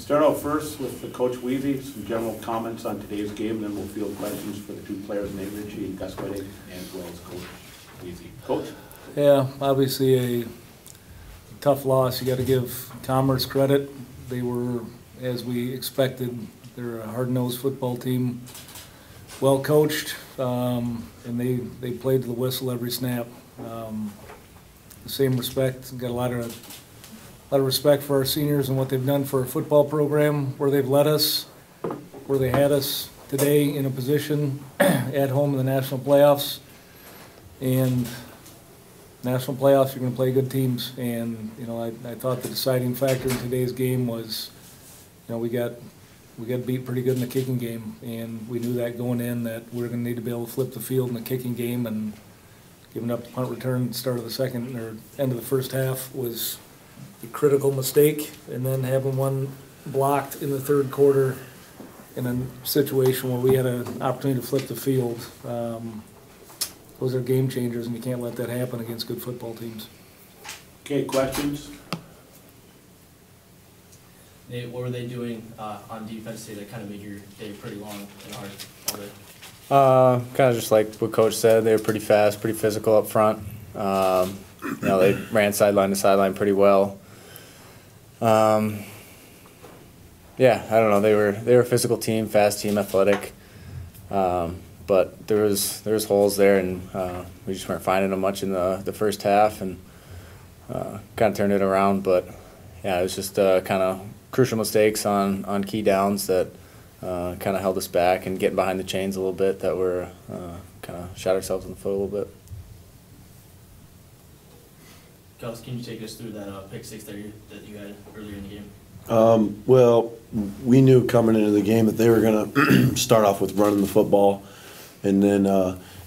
Start out first with the Coach Wiese, some general comments on today's game, then we'll field questions for the two players, Nate Ricci and Gus Wedig, as well as Coach Wiese. Coach? Yeah, obviously a tough loss. You got to give Commerce credit. They were, as we expected, they're a hard-nosed football team, well coached, and they played to the whistle every snap. The same respect, got a lot of respect for our seniors and what they've done for our football program, where they've led us, where they had us today in a position at home in the national playoffs. And national playoffs, you're going to play good teams. And, you know, I thought the deciding factor in today's game was, you know, we got beat pretty good in the kicking game. And we knew that going in, that we were going to need to be able to flip the field in the kicking game. And giving up the punt return at the start of the second or end of the first half was a critical mistake, and then having one blocked in the third quarter in a situation where we had an opportunity to flip the field. Those are game changers, and you can't let that happen against good football teams. Okay, questions? Nate, what were they doing on defense today that kind of made your day pretty long and hard all day? Kind of just like what Coach said, they were pretty fast, pretty physical up front. You know, they ran sideline to sideline pretty well. Yeah, I don't know. They were a physical team, fast team, athletic. But there was holes there, and we just weren't finding them much in the first half, and kind of turned it around. But yeah, it was just kind of crucial mistakes on key downs that kind of held us back, and getting behind the chains a little bit that were kind of shot ourselves in the foot a little bit. Gus, can you take us through that pick six that you had earlier in the game? Well, we knew coming into the game that they were going to start off with running the football, and then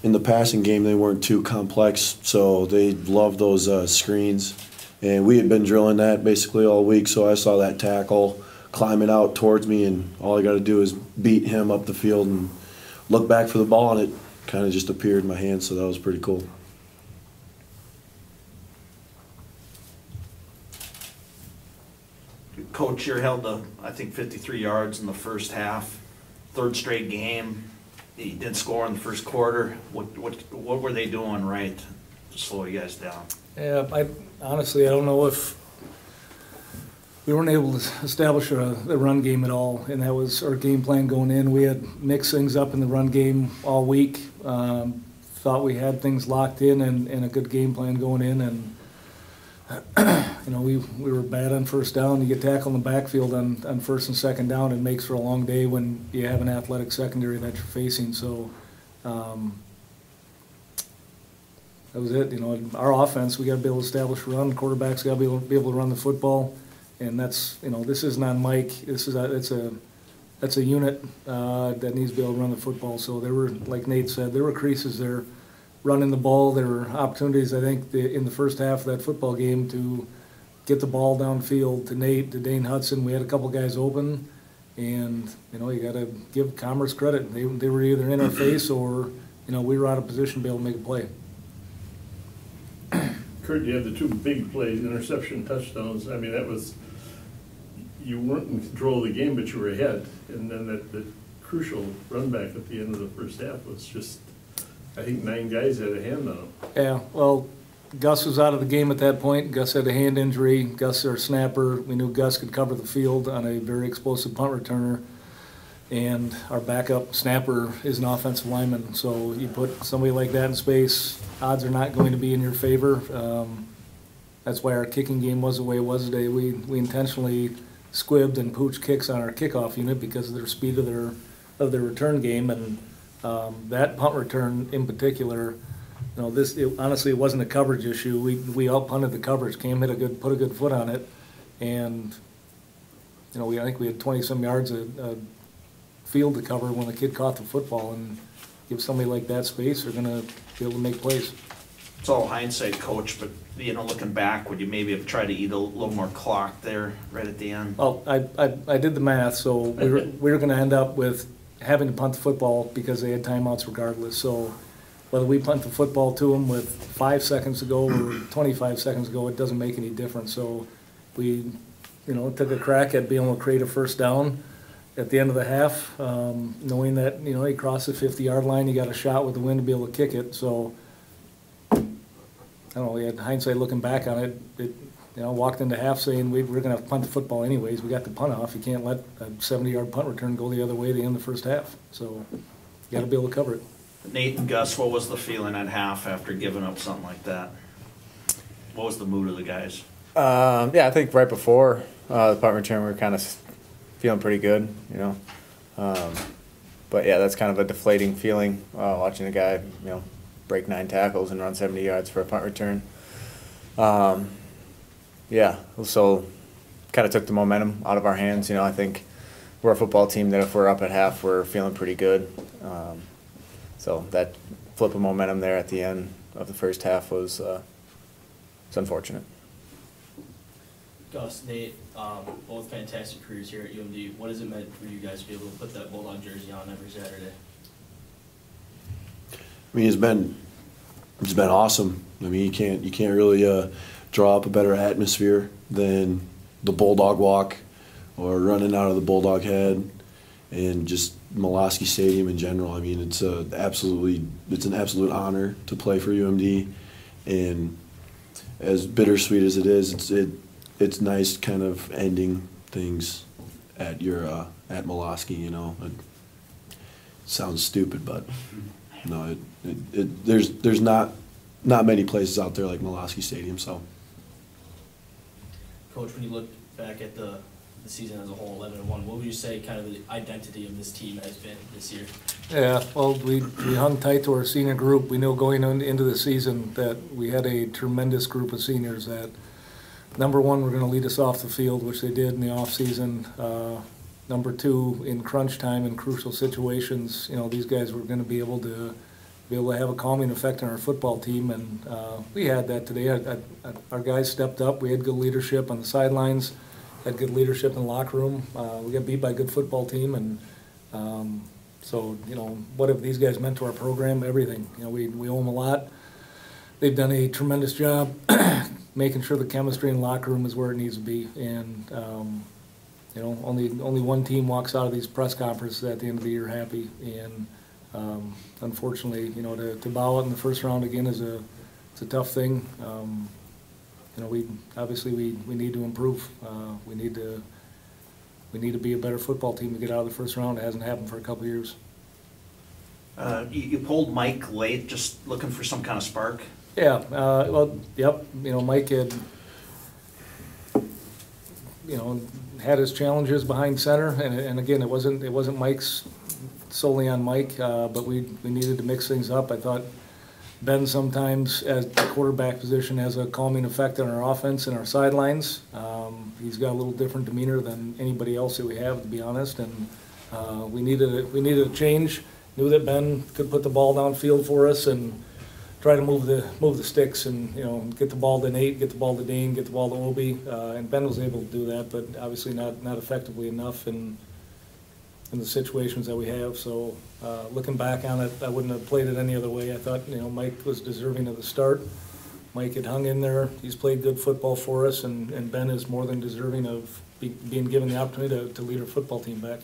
in the passing game they weren't too complex, so they loved those screens, and we had been drilling that basically all week. So I saw that tackle climbing out towards me, and all I got to do is beat him up the field and look back for the ball, and it kind of just appeared in my hand. So that was pretty cool. Coach, you're held to, I think, 53 yards in the first half, third straight game. You didn't score in the first quarter. What were they doing right to slow you guys down? Yeah, honestly, I don't know if we weren't able to establish the run game at all, and that was our game plan going in. We had mixed things up in the run game all week. Thought we had things locked in and a good game plan going in, and you know, we were bad on first down. You get tackled in the backfield on first and second down, it makes for a long day when you have an athletic secondary that you're facing. So that was it. You know, our offense, we got to be able to establish a run. Quarterbacks got to be able to run the football, and that's, you know, this isn't on Mike. That's a unit that needs to be able to run the football. So there were, like Nate said, there were creases there. Running the ball, there were opportunities, I think, in the first half of that football game to get the ball downfield to Nate, to Dane Hudson. We had a couple guys open, and, you know, you got to give Commerce credit. They were either in our face or, you know, we were out of position to be able to make a play. Curt, you had the two big plays, interception, touchdowns. I mean, that was, you weren't in control of the game, but you were ahead. And then that crucial run back at the end of the first half was just, I think 9 guys had a hand on him. Yeah, well, Gus was out of the game at that point. Gus had a hand injury. Gus, our snapper, we knew Gus could cover the field on a very explosive punt returner. And our backup snapper is an offensive lineman. So you put somebody like that in space, odds are not going to be in your favor. That's why our kicking game was the way it was today. We intentionally squibbed and pooched kicks on our kickoff unit because of their speed of their return game. And that punt return in particular, you know, honestly, it wasn't a coverage issue. We out-punted the coverage. Cam put a good foot on it, and, you know, I think we had 20-some yards of field to cover when the kid caught the football, and give somebody like that space, they're going to be able to make plays. It's all hindsight, Coach, but, you know, looking back, would you maybe have tried to eat a little more clock there right at the end? Well, I did the math, so we were going to end up with having to punt the football because they had timeouts regardless. So whether we punt the football to them with 5 seconds to go or 25 seconds ago, it doesn't make any difference. So we took a crack at being able to create a first down at the end of the half, knowing that, he crossed the 50-yard line, he got a shot with the wind to be able to kick it. So, I don't know, we had hindsight looking back on it. Walked into half saying we're going to punt the football anyways. We got the punt off. You can't let a 70-yard punt return go the other way at the end of the first half. So, you got to be able to cover it. Nate and Gus, what was the feeling at half after giving up something like that? What was the mood of the guys? Yeah, I think right before the punt return, we were kind of feeling pretty good, But yeah, that's kind of a deflating feeling watching a guy, break 9 tackles and run 70 yards for a punt return. Yeah, so kind of took the momentum out of our hands. I think we're a football team that if we're up at half, we're feeling pretty good. So that flip of momentum there at the end of the first half was it's unfortunate. Gus, Nate, both fantastic careers here at UMD. What has it meant for you guys to be able to put that Bulldog jersey on every Saturday? I mean, it's been awesome. I mean, you can't really draw up a better atmosphere than the Bulldog walk or running out of the Bulldog head and just Molosky Stadium in general. I mean, it's an absolute honor to play for UMD, and as bittersweet as it is, it's nice kind of ending things at your at Molosky. It sounds stupid, but no, there's not many places out there like Molosky Stadium. So, Coach, when you look back at the season as a whole, 11-1, what would you say kind of the identity of this team has been this year? Yeah, well, we hung tight to our senior group. We knew going into the season that we had a tremendous group of seniors that, number one, were going to lead us off the field, which they did in the offseason. Number two, in crunch time and crucial situations, these guys were going to be able to have a calming effect on our football team, and we had that today. Our guys stepped up. We had good leadership on the sidelines, had good leadership in the locker room. We got beat by a good football team, and so what have these guys meant to our program? Everything. We owe them a lot. They've done a tremendous job making sure the chemistry in the locker room is where it needs to be, and only one team walks out of these press conferences at the end of the year happy, and unfortunately, to bow out in the first round again it's a tough thing. We need to improve. We need to be a better football team to get out of the first round. It hasn't happened for a couple of years. You pulled Mike late, just looking for some kind of spark. Yeah. Yep. Mike had had his challenges behind center, and again, it wasn't Mike's solely on Mike, but we needed to mix things up. I thought Ben sometimes, as the quarterback position, has a calming effect on our offense and our sidelines. He's got a little different demeanor than anybody else that we have, to be honest, and we needed a change. Knew that Ben could put the ball downfield for us and try to move the sticks and get the ball to Nate, get the ball to Dane, get the ball to Obi, and Ben was able to do that, but obviously not effectively enough in the situations that we have. So looking back on it, I wouldn't have played it any other way. I thought Mike was deserving of the start. Mike had hung in there. He's played good football for us, and Ben is more than deserving of being given the opportunity to lead our football team back.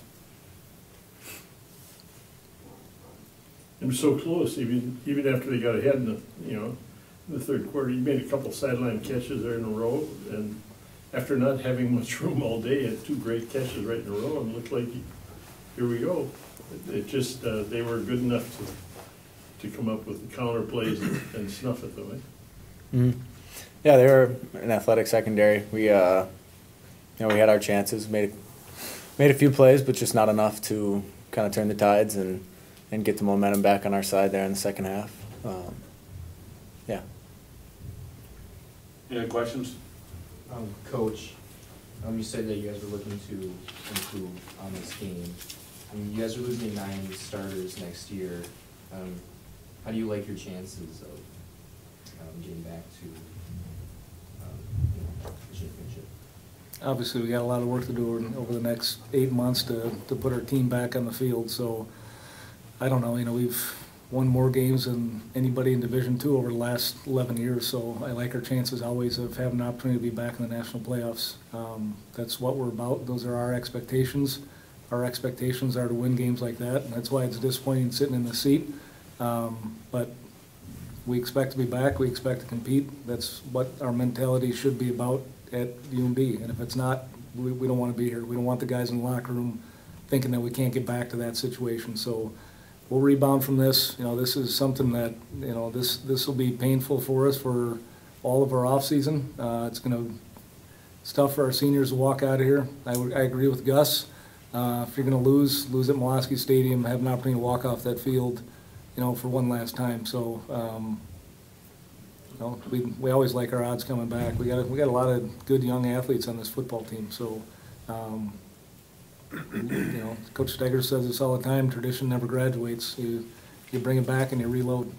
It was so close, even after they got ahead in the third quarter. You made a couple sideline catches there in a row, and after not having much room all day, you had 2 great catches right in a row, and it looked like, here we go. It just, they were good enough to come up with the counter plays and snuff it, though, eh? Mm-hmm. Yeah, they were an athletic secondary. We, we had our chances, made a few plays, but just not enough to kind of turn the tides and get the momentum back on our side there in the second half. Yeah. Any questions? Coach, you said that you guys were looking to improve on this game. You guys are losing 9 starters next year. How do you like your chances of getting back to the championship? Obviously, we got a lot of work to do over the next 8 months to put our team back on the field. So I don't know. won more games than anybody in Division II over the last 11 years, so I like our chances always of having an opportunity to be back in the national playoffs. That's what we're about. Those are our expectations. Our expectations are to win games like that, and that's why it's disappointing sitting in the seat. But we expect to be back. We expect to compete. That's what our mentality should be about at UMD, and if it's not, we don't want to be here. We don't want the guys in the locker room thinking that we can't get back to that situation. So we'll rebound from this. You know, this is something that, you know, this will be painful for us for all of our off season. It's tough for our seniors to walk out of here. I agree with Gus. If you're going to lose at Milwaukee Stadium, have an opportunity to walk off that field, you know, for one last time. So, you know, we always like our odds coming back. We got a lot of good young athletes on this football team. So, you know, Coach Steger says this all the time, tradition never graduates. You bring it back and you reload.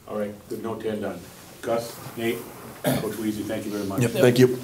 All right, good note to end on. Gus, Nate, Coach Wiese, thank you very much. Yep, thank you.